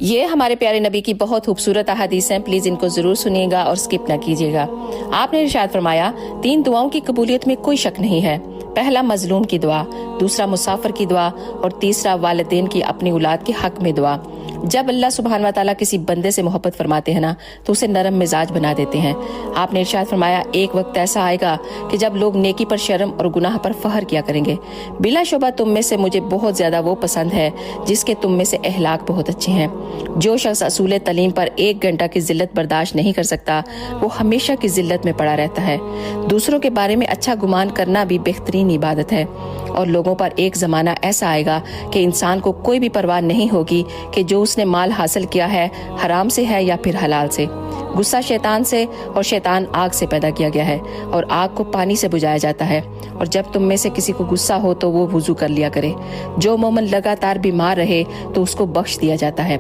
یہ ہمارے پیارے نبی کی بہت خوبصورت احادیث ہیں، پلیز ان کو ضرور سنیے گا اور سکپ نہ کیجیے گا۔ آپ نے ارشاد فرمایا 3 دعاؤں کی قبولیت میں کوئی شک نہیں ہے۔ پہلا مظلوم کی دعا، دوسرا مسافر کی دعا، اور تیسرا والدین کی اپنی اولاد کے حق میں دعا۔ جب اللہ سبحانہ و تعالیٰ کسی بندے سے محبت فرماتے ہیں نا تو اسے نرم مزاج بنا دیتے ہیں۔ آپ نے ارشاد فرمایا ایک وقت ایسا آئے گا کہ جب لوگ نیکی پر شرم اور گناہ پر فخر کیا کریں گے۔ بلا شبہ تم میں سے مجھے بہت زیادہ وہ پسند ہے جس کے تم میں سے اخلاق بہت اچھے ہیں۔ جو شخص اصول تعلیم پر 1 گھنٹہ کی ذلت برداشت نہیں کر سکتا وہ ہمیشہ کی ذلت میں پڑا رہتا ہے۔ دوسروں کے بارے میں اچھا گمان کرنا بھی بہترین عبادت ہے، اور لوگوں پر ایک زمانہ ایسا آئے گا کہ انسان کو کوئی بھی پرواہ نہیں ہوگی کہ جو اس نے مال حاصل کیا ہے حرام سے ہے یا پھر حلال سے۔ غصہ شیطان سے، اور شیطان آگ سے پیدا کیا گیا ہے، اور آگ کو پانی سے بجھایا جاتا ہے۔ اور جب تم میں سے کسی کو غصہ ہو تو وہ وضو کر لیا کرے۔ جو مومن لگاتار بیمار رہے تو اس کو بخش دیا جاتا ہے۔